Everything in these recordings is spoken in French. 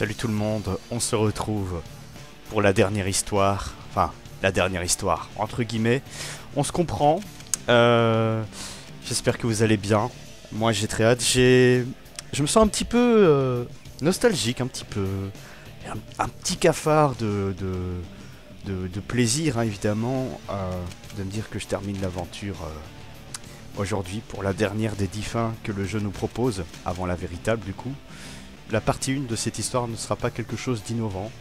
Salut tout le monde, on se retrouve pour la dernière histoire, enfin la dernière histoire, entre guillemets. On se comprend, j'espère que vous allez bien, moi j'ai très hâte, je me sens un petit peu nostalgique, un petit peu, un petit cafard de plaisir hein, évidemment, de me dire que je termine l'aventure aujourd'hui pour la dernière des 10 fins que le jeu nous propose, avant la véritable du coup. La partie 1 de cette histoire ne sera pas quelque chose d'innovant,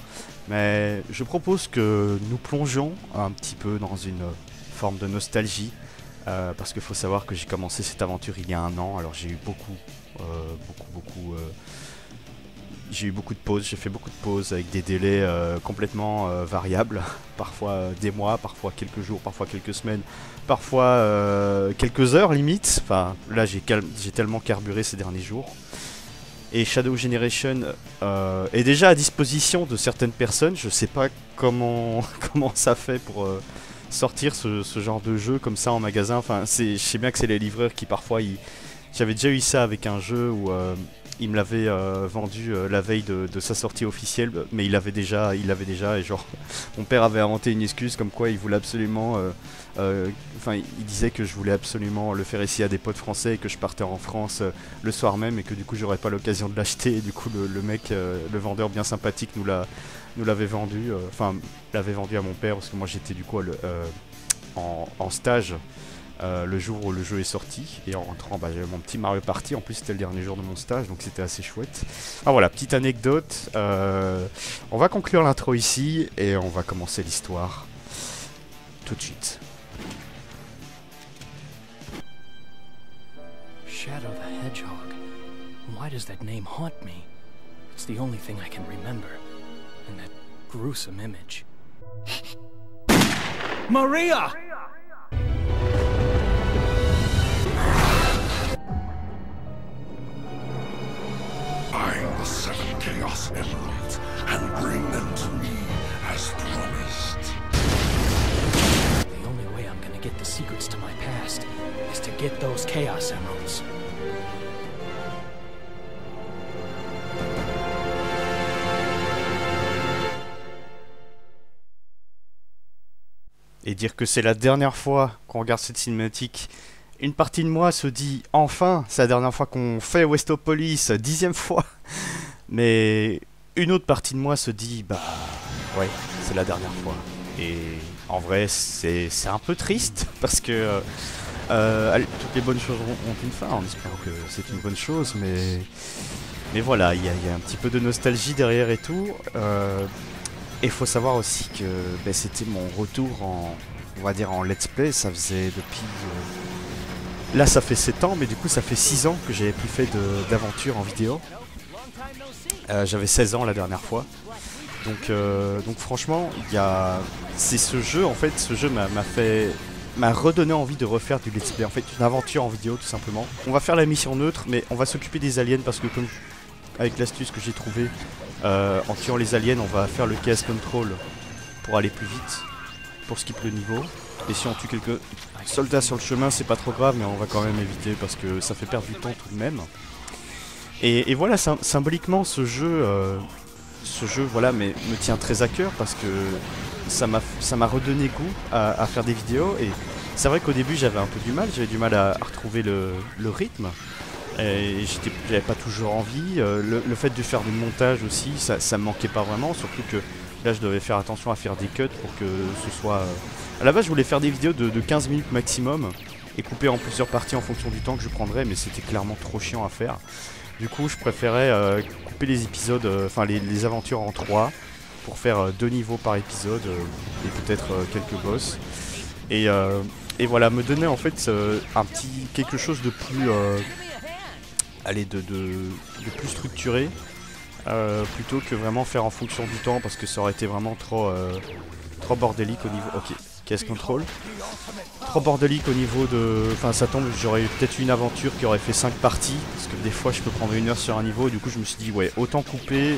mais je propose que nous plongions un petit peu dans une forme de nostalgie, parce qu'il faut savoir que j'ai commencé cette aventure il y a 1 an, alors j'ai eu j'ai eu beaucoup de pauses, j'ai fait beaucoup de pauses avec des délais complètement variables, parfois des mois, parfois quelques jours, parfois quelques semaines, parfois quelques heures limite, enfin là j'ai tellement carburé ces derniers jours. Et Shadow Generation est déjà à disposition de certaines personnes. Je sais pas comment ça fait pour sortir ce genre de jeu comme ça en magasin. Enfin, je sais bien que c'est les livreurs qui parfois... J'avais déjà eu ça avec un jeu où il me l'avait vendu la veille de sa sortie officielle. Mais il l'avait déjà et genre... Mon père avait inventé une excuse comme quoi il voulait absolument... Enfin, il disait que je voulais absolument le faire ici à des potes français et que je partais en France le soir même et que du coup j'aurais pas l'occasion de l'acheter. Et du coup le mec, le vendeur bien sympathique nous l'avait vendu, enfin l'avait vendu à mon père parce que moi j'étais du coup en stage le jour où le jeu est sorti. Et en rentrant j'avais mon petit Mario Party, en plus c'était le dernier jour de mon stage donc c'était assez chouette. Ah voilà, petite anecdote, on va conclure l'intro ici et on va commencer l'histoire tout de suite. Shadow the Hedgehog. Why does that name haunt me? It's the only thing I can remember. And that gruesome image. Maria! Find the 7 Chaos Emeralds and bring them to me as promised. The only way I'm gonna get the secrets to my past is to get those Chaos Emeralds. Et dire que c'est la dernière fois qu'on regarde cette cinématique, une partie de moi se dit enfin, c'est la dernière fois qu'on fait Westopolis, 10e fois. Mais une autre partie de moi se dit bah ouais, c'est la dernière fois. Et en vrai c'est un peu triste parce que toutes les bonnes choses ont une fin, on espère que c'est une bonne chose, mais voilà, il y a un petit peu de nostalgie derrière et tout. Et il faut savoir aussi que c'était mon retour on va dire en let's play, ça faisait depuis... Là ça fait 7 ans, mais du coup ça fait 6 ans que j'avais plus fait d'aventure en vidéo. J'avais 16 ans la dernière fois. Donc franchement, c'est ce jeu, en fait, ce jeu m'a redonné envie de refaire du let's play, en fait une aventure en vidéo tout simplement. On va faire la mission neutre, mais on va s'occuper des aliens parce que comme avec l'astuce que j'ai trouvée, en tuant les aliens, on va faire le chaos control pour aller plus vite, pour skip le niveau. Et si on tue quelques soldats sur le chemin, c'est pas trop grave, mais on va quand même éviter parce que ça fait perdre du temps tout de même. Et voilà, symboliquement, ce jeu voilà, me tient très à cœur parce que ça m'a redonné goût à faire des vidéos. Et c'est vrai qu'au début, j'avais un peu du mal, à retrouver le rythme. Et j'avais pas toujours envie, le fait de faire du montage aussi, ça me manquait pas vraiment, surtout que là je devais faire attention à faire des cuts pour que ce soit... À la base je voulais faire des vidéos de 15 minutes maximum et couper en plusieurs parties en fonction du temps que je prendrais, mais c'était clairement trop chiant à faire. Du coup je préférais couper les épisodes, enfin les aventures en 3 pour faire 2 niveaux par épisode et peut-être quelques boss. Et voilà, me donner en fait quelque chose de plus... de plus structuré plutôt que vraiment faire en fonction du temps parce que ça aurait été vraiment trop bordélique au niveau... Ok, case control. Trop bordélique au niveau de... Enfin ça tombe, j'aurais peut-être une aventure qui aurait fait 5 parties parce que des fois je peux prendre 1 heure sur un niveau et du coup je me suis dit ouais, autant couper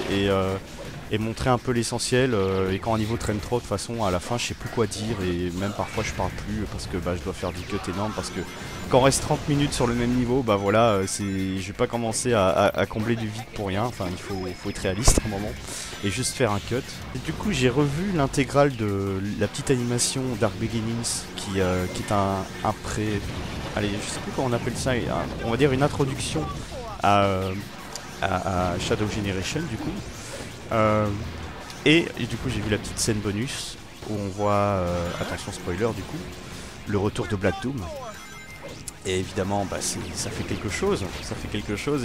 et montrer un peu l'essentiel. Et quand un niveau traîne trop, de toute façon, à la fin, je sais plus quoi dire et même parfois je parle plus parce que bah, je dois faire des cuts énormes parce que quand on reste 30 minutes sur le même niveau, bah voilà, je vais pas commencer à combler du vide pour rien. Enfin, il faut être réaliste à un moment et juste faire un cut. Et du coup, j'ai revu l'intégrale de la petite animation Dark Beginnings qui est un pré... Allez, je sais plus comment on appelle ça, on va dire une introduction à Shadow Generation du coup. Et du coup j'ai vu la petite scène bonus où on voit, attention spoiler du coup, le retour de Black Doom. Et évidemment bah, ça fait quelque chose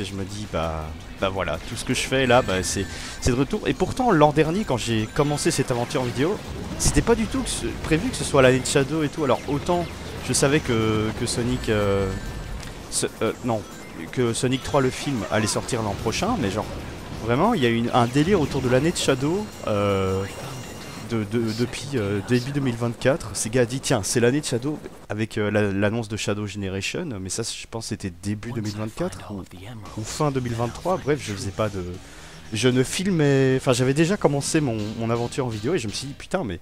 et je me dis bah voilà, tout ce que je fais là bah, c'est de retour. Et pourtant l'an dernier quand j'ai commencé cette aventure en vidéo, c'était pas du tout prévu que ce soit l'année de Shadow et tout. Alors autant je savais que Sonic non, que Sonic 3 le film allait sortir l'an prochain, mais genre vraiment il y a eu un délire autour de l'année de Shadow depuis début 2024. Sega a dit tiens c'est l'année de Shadow avec l'annonce de Shadow Generation, mais ça je pense c'était début 2024 ou fin 2023, bref je faisais pas de... Je ne filmais... Enfin j'avais déjà commencé mon aventure en vidéo et je me suis dit putain mais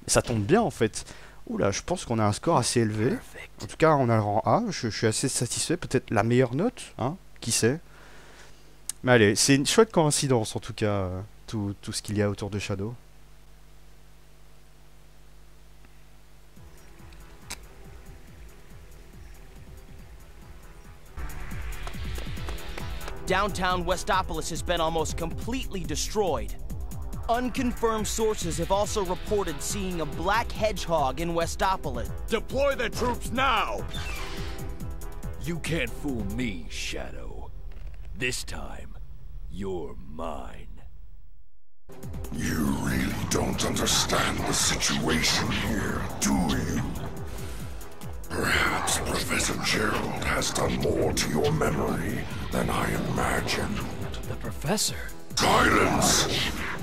ça tombe bien en fait. Oula, je pense qu'on a un score assez élevé. En tout cas, on a le rang A. Je suis assez satisfait. Peut-être la meilleure note, hein, qui sait. Mais allez, c'est une chouette coïncidence en tout cas, tout ce qu'il y a autour de Shadow. Downtown Westopolis has been almost completely destroyed. Unconfirmed sources have also reported seeing a black hedgehog in Westopolis. Deploy the troops now! You can't fool me, Shadow. This time, you're mine. You really don't understand the situation here, do you? Perhaps Professor Gerald has done more to your memory than I imagined. The Professor? Silence!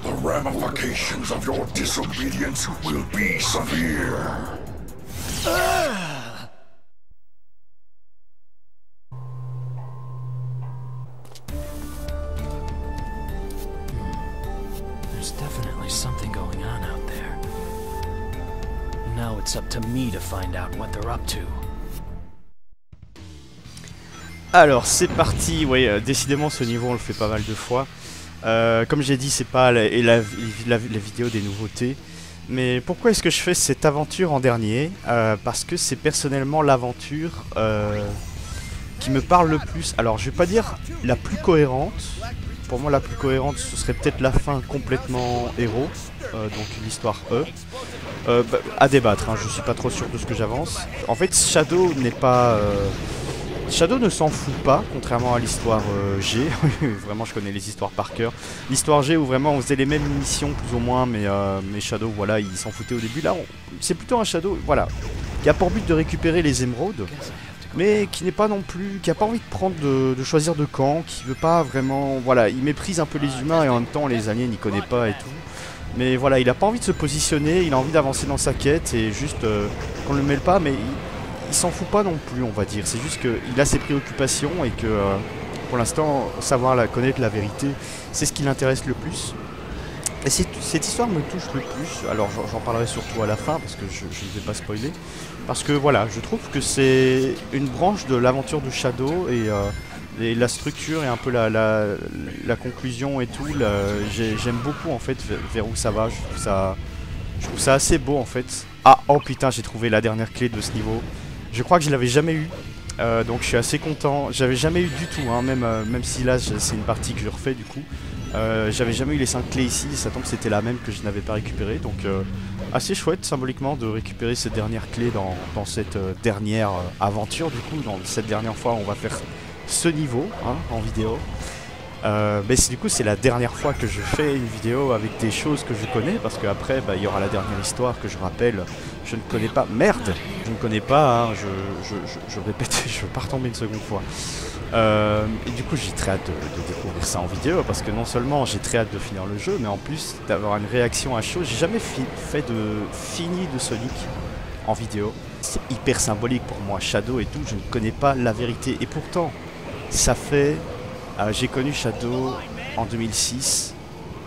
The ramifications of your disobedience will be severe. There's definitely something going on out there. Now it's up to me to find out what they're up to. Alors c'est parti, oui, décidément ce niveau on le fait pas mal de fois. Comme j'ai dit, c'est pas la vidéo des nouveautés. Mais pourquoi est-ce que je fais cette aventure en dernier? Parce que c'est personnellement l'aventure qui me parle le plus. Alors je vais pas dire la plus cohérente. Pour moi la plus cohérente ce serait peut-être la fin complètement héros. Donc l'histoire à débattre, hein, je suis pas trop sûr de ce que j'avance. En fait Shadow n'est pas... Shadow ne s'en fout pas, contrairement à l'histoire G. Vraiment, je connais les histoires par cœur. L'histoire G où vraiment on faisait les mêmes missions plus ou moins, mais Shadow, voilà, il s'en foutait au début. Là, c'est plutôt un Shadow, voilà, qui a pour but de récupérer les émeraudes, mais qui n'est pas non plus, qui a pas envie de prendre, de choisir de camp, qui veut pas vraiment, voilà, il méprise un peu les humains et en même temps les aliens il connaît pas et tout. Mais voilà, il a pas envie de se positionner, il a envie d'avancer dans sa quête et juste qu'on le mêle pas, mais il s'en fout pas non plus, on va dire. C'est juste qu'il a ses préoccupations et que pour l'instant, connaître la vérité, c'est ce qui l'intéresse le plus. Et cette histoire me touche le plus. Alors j'en parlerai surtout à la fin parce que je ne vais pas spoiler. Parce que voilà, je trouve que c'est une branche de l'aventure de Shadow et la structure et un peu la conclusion et tout. J'aime beaucoup en fait vers où ça va. Je trouve ça assez beau en fait. Ah, oh putain, j'ai trouvé la dernière clé de ce niveau. Je crois que je l'avais jamais eu, donc je suis assez content. J'avais jamais eu du tout, hein, même si là c'est une partie que je refais du coup. J'avais jamais eu les 5 clés ici, ça tombe c'était la même que je n'avais pas récupérée. Donc assez chouette symboliquement de récupérer cette dernière clé dans cette dernière aventure du coup. Dans cette dernière fois on va faire ce niveau hein, en vidéo. Mais du coup c'est la dernière fois que je fais une vidéo avec des choses que je connais, parce qu'après bah, il y aura la dernière histoire que je rappelle, je ne connais pas, merde, je ne connais pas, hein, je répète, je vais pas retomber une seconde fois. Et du coup j'ai très hâte de découvrir ça en vidéo, parce que non seulement j'ai très hâte de finir le jeu, mais en plus d'avoir une réaction à chaud. J'ai jamais fait fini de Sonic en vidéo, c'est hyper symbolique pour moi, Shadow et tout, je ne connais pas la vérité, et pourtant ça fait... j'ai connu Shadow en 2006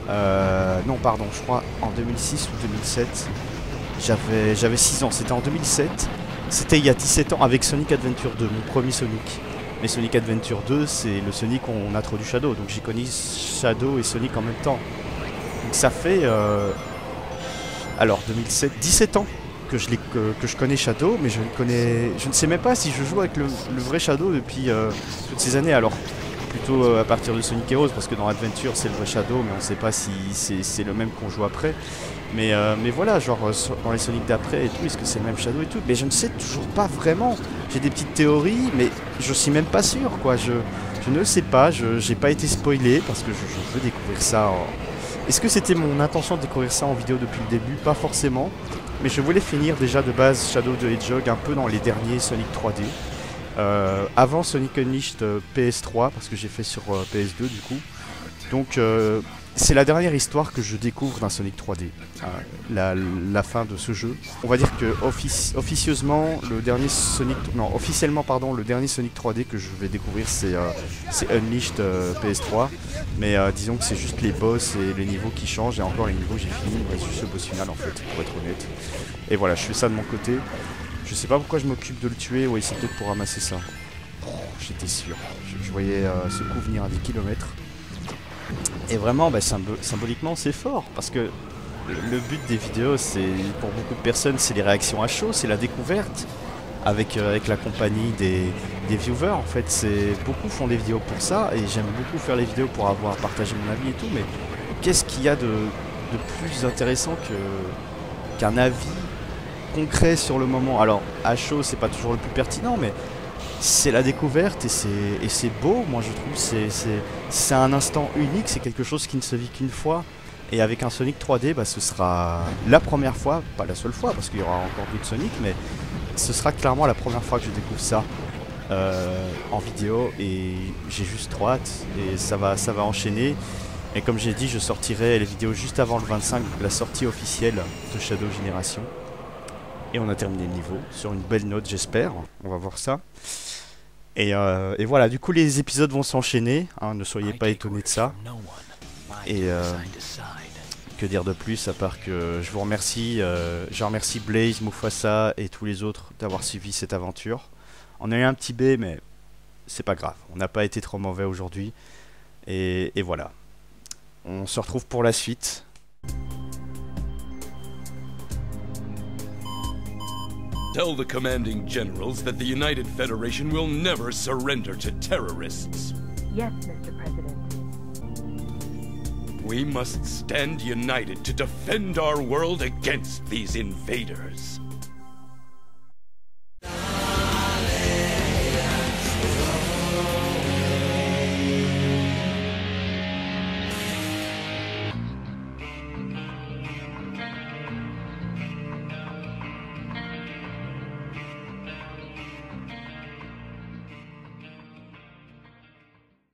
Non, pardon, je crois en 2006 ou 2007. J'avais 6 ans, c'était en 2007. C'était il y a 17 ans avec Sonic Adventure 2, mon premier Sonic. Mais Sonic Adventure 2, c'est le Sonic où on introduit Shadow. Donc j'ai connu Shadow et Sonic en même temps. Donc ça fait... alors 2007, 17 ans que je connais Shadow, mais je ne sais même pas si je joue avec le vrai Shadow depuis toutes ces années. Alors plutôt à partir de Sonic Heroes, parce que dans Adventure c'est le vrai Shadow, mais on ne sait pas si c'est le même qu'on joue après. Mais voilà, genre dans les Sonic d'après et tout, est-ce que c'est le même Shadow et tout? Mais je ne sais toujours pas vraiment. J'ai des petites théories, mais je suis même pas sûr, quoi. Je ne sais pas, j'ai pas été spoilé parce que je veux découvrir ça. Est-ce que c'était mon intention de découvrir ça en vidéo depuis le début? Pas forcément. Mais je voulais finir déjà de base Shadow the Hedgehog un peu dans les derniers Sonic 3D. Avant Sonic Unleashed PS3, parce que j'ai fait sur PS2 du coup. Donc c'est la dernière histoire que je découvre d'un Sonic 3D, la fin de ce jeu. On va dire que officieusement le dernier Sonic, non officiellement pardon, le dernier Sonic 3D que je vais découvrir c'est Unleashed PS3. Mais disons que c'est juste les boss et les niveaux qui changent, et encore les niveaux j'ai fini, il me reste juste le boss final en fait, pour être honnête. Et voilà, je fais ça de mon côté. Je sais pas pourquoi je m'occupe de le tuer, ouais c'est peut-être pour ramasser ça. J'étais sûr, je voyais ce coup venir à des kilomètres. Et vraiment, bah, symboliquement, c'est fort, parce que le but des vidéos, c'est pour beaucoup de personnes, c'est les réactions à chaud, c'est la découverte avec la compagnie des viewers. En fait, beaucoup font des vidéos pour ça, et j'aime beaucoup faire les vidéos pour avoir partagé mon avis et tout, mais qu'est-ce qu'il y a de plus intéressant qu'un avis concret sur le moment? Alors, à chaud, c'est pas toujours le plus pertinent, mais c'est la découverte et c'est beau, moi je trouve, c'est un instant unique, c'est quelque chose qui ne se vit qu'une fois. Et avec un Sonic 3D, bah, ce sera la première fois, pas la seule fois parce qu'il y aura encore d'autres Sonic, mais ce sera clairement la première fois que je découvre ça en vidéo, et j'ai juste trop hâte, et ça va enchaîner. Et comme j'ai dit, je sortirai les vidéos juste avant le 25, donc la sortie officielle de Shadow Génération. Et on a terminé le niveau sur une belle note, j'espère. On va voir ça. Et voilà, du coup les épisodes vont s'enchaîner, hein, ne soyez pas étonnés de ça. Et que dire de plus à part que je vous remercie, je remercie Blaze, Mufasa et tous les autres d'avoir suivi cette aventure. On a eu un petit B, mais c'est pas grave, on n'a pas été trop mauvais aujourd'hui. Et voilà, on se retrouve pour la suite. Tell the commanding generals that the United Federation will never surrender to terrorists. Yes, Mr. President. We must stand united to defend our world against these invaders.